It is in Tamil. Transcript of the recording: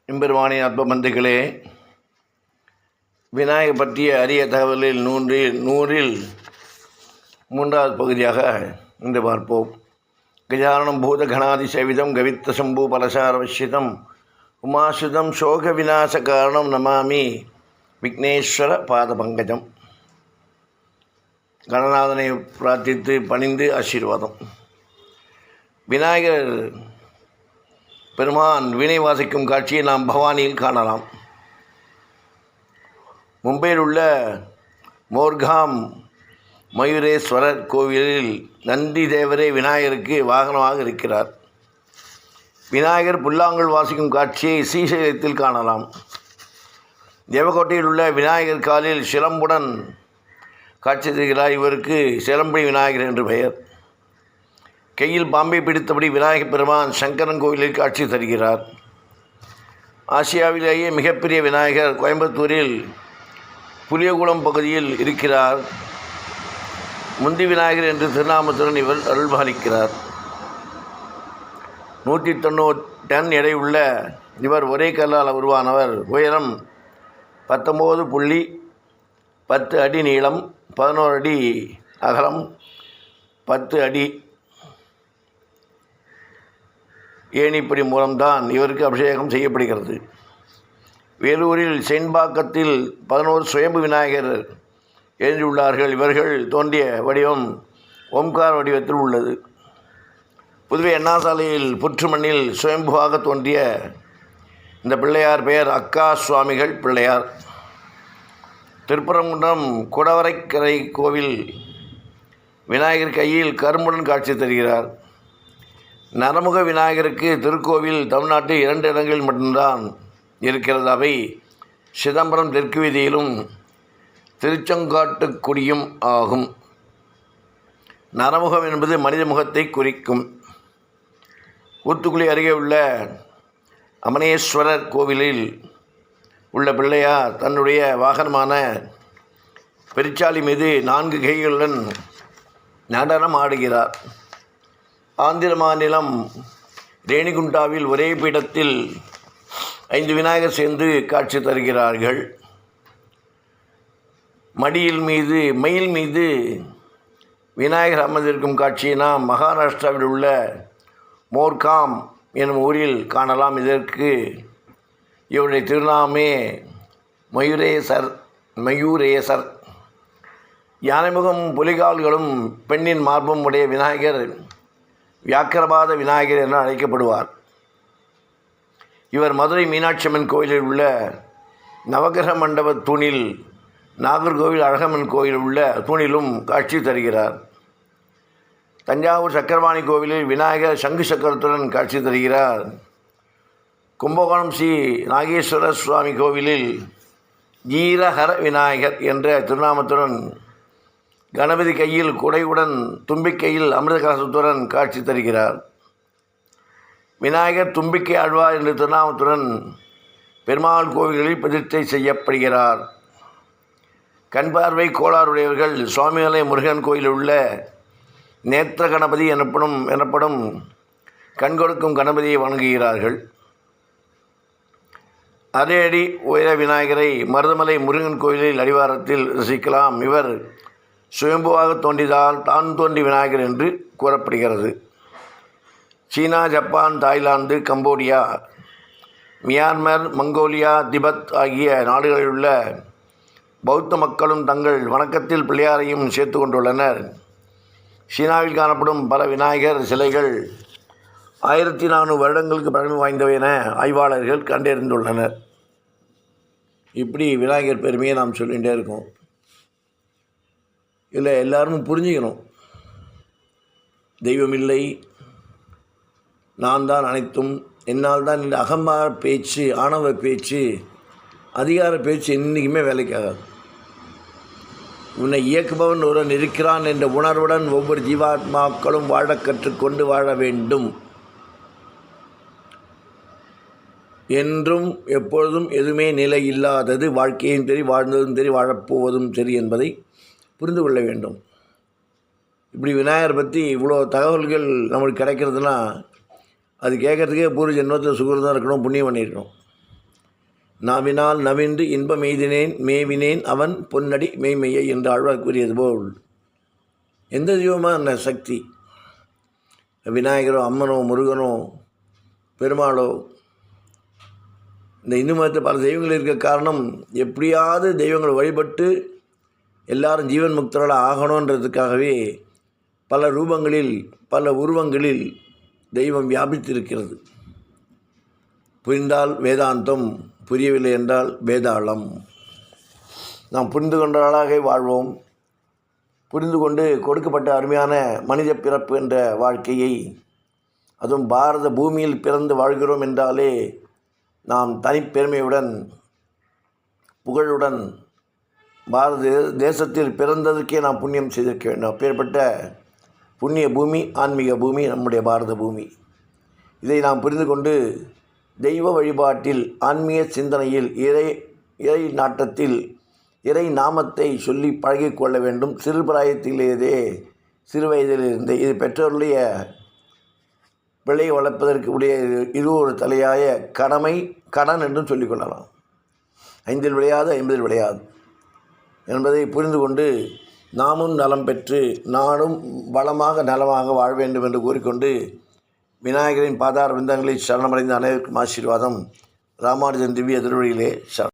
எம்பெருமானின் அற்பபந்துகளே, விநாயகர் பற்றிய அரிய தகவலில் நூறில் மூன்றாவது பகுதியாக இன்று பார்ப்போம். கஜானனம் பூத கணாதி சேவிதம் கவித்த சம்பூ பலசாரவசிதம் உமாசுதம் சோக விநாச காரணம் நமாமி விக்னேஸ்வர பாத பங்கஜம். கணநாதனை பிரார்த்தித்து பணிந்து ஆசீர்வாதம். விநாயகர் பெருமான் வீணை வாசிக்கும் காட்சியை நாம் பவானியில் காணலாம். மும்பையில் உள்ள மோர்காம் மயூரேஸ்வரர் கோவிலில் நந்தி தேவரே விநாயகருக்கு வாகனமாக இருக்கிறார். விநாயகர் புல்லாங்குழல் வாசிக்கும் காட்சியை ஸ்ரீசைலத்தில் காணலாம். தேவக்கோட்டையில் உள்ள விநாயகர் காலில் சிலம்புடன் காட்சி தருகிறார். இவருக்கு சிலம்படி விநாயகர் என்று பெயர். கையில் பாம்பை பிடித்தபடி விநாயகர் பெருமான் சங்கரன் கோவிலில் காட்சி தருகிறார். ஆசியாவிலேயே மிகப்பெரிய விநாயகர் கோயம்புத்தூரில் புளியகுளம் பகுதியில் இருக்கிறார். முந்தி விநாயகர் என்று திருநாமத்துடன் இவர் அருள்பாலிக்கிறார். 190 டன் எடையுள்ள இவர் ஒரே கல்லால் உருவானவர். உயரம் 19.10 அடி நீளம், 11 அடி அகலம், 10 அடி. ஏணிப்படி மூலம்தான் இவருக்கு அபிஷேகம் செய்யப்படுகிறது. வேலூரில் செயின்பாக்கத்தில் 11 சுயம்பு விநாயகர் எழுந்துள்ளார்கள். இவர்கள் தோன்றிய வடிவம் ஓம்கார வடிவத்தில் உள்ளது. புதுவை அண்ணாசாலையில் புற்று மண்ணில் சுயம்புவாக தோன்றிய இந்த பிள்ளையார் பெயர் அக்கா சுவாமிகள் பிள்ளையார். திருப்பரங்குன்றம் குடவரைக்கரை கோவில் விநாயகர் கையில் கரும்புடன் காட்சி தருகிறார். நரமுக விநாயகருக்கு திருக்கோவில் தமிழ்நாட்டில் 2 இடங்களில் மட்டும்தான் இருக்கிறது. அவை சிதம்பரம் தெற்கு வீதியிலும் திருச்செங்காட்டுக்குடியும் ஆகும். நரமுகம் என்பது மனித முகத்தை குறிக்கும். ஊத்துக்குளி அருகே உள்ள அமனேஸ்வரர் கோவிலில் உள்ள பிள்ளையார் தன்னுடைய வாகனமான பெருச்சாளி மீது 4 கைகளுடன் நடனம் ஆடுகிறார். ஆந்திர மாநிலம் ரேணிகுண்டாவில் ஒரே பீடத்தில் 5 விநாயகர் சேர்ந்து காட்சி தருகிறார்கள். மயில் மீது விநாயகர் அமர்ந்திருக்கும் காட்சியை நாம் மகாராஷ்டிராவில் உள்ள மோர்காம் எனும் ஊரில் காணலாம். இதற்கு இவருடைய திருநாமே மயூரேசர். யானைமுகம் புலிகால்களும் பெண்ணின் மார்பும் உடைய விநாயகர் வியாக்கிரபாத விநாயகர் என அழைக்கப்படுவார். இவர் மதுரை மீனாட்சி அம்மன் கோயிலில் உள்ள நவகிரக மண்டப தூணில், நாகர்கோவில் அழகம்மன் கோயிலில் உள்ள தூணிலும் காட்சி தருகிறார். தஞ்சாவூர் சக்கரபாணி கோவிலில் விநாயகர் சங்கு சக்கரத்துடன் காட்சி தருகிறார். கும்பகோணம் ஸ்ரீ நாகேஸ்வர சுவாமி கோவிலில் ஜீரஹர விநாயகர் என்ற திருநாமத்துடன் கணபதி கையில் குடையுடன் தும்பிக்கையில் அமிர்த கலசத்துடன் காட்சி தருகிறார். விநாயகர் தும்பிக்கை ஆழ்வார் என்ற திருநாமத்துடன் பெருமாள் கோவில்களில் பிரதிஷ்டை செய்யப்படுகிறார். கண் பார்வை கோளாறுடையவர்கள் சுவாமிமலை முருகன் கோயிலில் உள்ள நேத்திர கணபதி எனப்படும் கண் கொடுக்கும் கணபதியை வணங்குகிறார்கள். அரை அடி உயர விநாயகரை மருதமலை முருகன் கோயிலில் அடிவாரத்தில் ரசிக்கலாம். இவர் சுயம்புவாக தோன்றியதால் தான் தோன்றி விநாயகர் என்று கூறப்படுகிறது. China, Japan, Thailand, Cambodia, Myanmar, Mongolia, Tibet ஆகிய நாடுகளில் உள்ள பௌத்த மக்களும் தங்கள் வணக்கத்தில் பிள்ளையாரையும் சேர்த்து கொண்டுள்ளனர். சீனாவில் காணப்படும் பல விநாயகர் சிலைகள் 1400 வருடங்களுக்கு பழமை வாய்ந்தவை என ஆய்வாளர்கள் கண்டறிந்துள்ளனர். இப்படி விநாயகர் பெருமையை நாம் சொல்லிகிட்டே இருக்கோம். இல்லை, எல்லாரும் புரிஞ்சுக்கணும். தெய்வமில்லை, நான் தான் அனைத்தும், என்னால் தான் இந்த அகம்பார பேச்சு, ஆணவ பேச்சு, அதிகார பேச்சு என்றைக்குமே வேலைக்காகாது. உன்னை இயக்குபவன் ஒருவன் இருக்கிறான் என்ற உணர்வுடன் ஒவ்வொரு ஜீவாத்மாக்களும் வாழ கற்றுக்கொண்டு வாழ வேண்டும். என்றும் எப்பொழுதும் எதுவுமே நிலை இல்லாதது. வாழ்க்கையும் சரி, வாழ்ந்ததும் சரி, வாழப்போவதும் சரி என்பதை புரிந்து கொள்ள வேண்டும். இப்படி விநாயகரை பற்றி இவ்வளோ தகவல்கள் நம்மளுக்கு கிடைக்கிறதுனா அது கேட்குறதுக்கே பூர்வ ஜென்மத்தில் சுகிருதம் இருக்கணும், புண்ணியம் பண்ணியிருக்கணும். நாவினால் நவின்று இன்பம் எய்தினேன் மேவினேன் அவன் பொன்னடி மெய்மையை என்று ஆழ்வார் கூறியது போல் எந்த தெய்வமான சக்தி, விநாயகரோ அம்மனோ முருகனோ பெருமாளோ, இந்த இந்து மதத்தில் பல தெய்வங்கள் இருக்க காரணம் எப்படியாவது தெய்வங்களை வழிபட்டு எல்லாரும் ஜீவன் முக்தர்களாக ஆகணுன்றதுக்காகவே பல ரூபங்களில் பல உருவங்களில் தெய்வம் வியாபித்திருக்கிறது. புரிந்தால் வேதாந்தம், புரியவில்லை என்றால் வேதாளம். நாம் புரிந்து கொண்டவர்களாக வாழ்வோம். புரிந்து கொண்டு கொடுக்கப்பட்ட அருமையான மனித பிறப்பு என்ற வாழ்க்கையை, அதுவும் பாரத பூமியில் பிறந்து வாழ்கிறோம் என்றாலே நாம் தனிப்பெருமையுடன் புகழுடன் பாரத தேசத்தில் பிறந்ததுக்கே நாம் புண்ணியம் செய்திருக்க வேண்டும். அப்பேற்பட்ட புண்ணிய பூமி, ஆன்மீக பூமி நம்முடைய பாரத பூமி. இதை நாம் புரிந்து கொண்டு தெய்வ வழிபாட்டில், ஆன்மீக சிந்தனையில், இறை நாட்டத்தில் இறை நாமத்தை சொல்லி பழகிக்கொள்ள வேண்டும். சிறு பிராயத்திலேயே, சிறு வயதிலிருந்தே. இது பெற்றோருடைய பிள்ளையை வளர்ப்பதற்கு உடைய இது ஒரு தலையாய கடமை, கடன் என்றும் சொல்லிக்கொள்ளலாம். 5 விளையாது 50 விளையாது என்பதை புரிந்து கொண்டு நாமும் நலம் பெற்று நாடும் வளமாக நலமாக வாழ வேண்டும் என்று கூறிக்கொண்டு விநாயகரின் பாதார விந்தங்களில் சரணமடைந்த அனைவருக்கும் ஆசீர்வாதம். ராமானுஜன் திவ்ய திருவடியிலே சரணம்.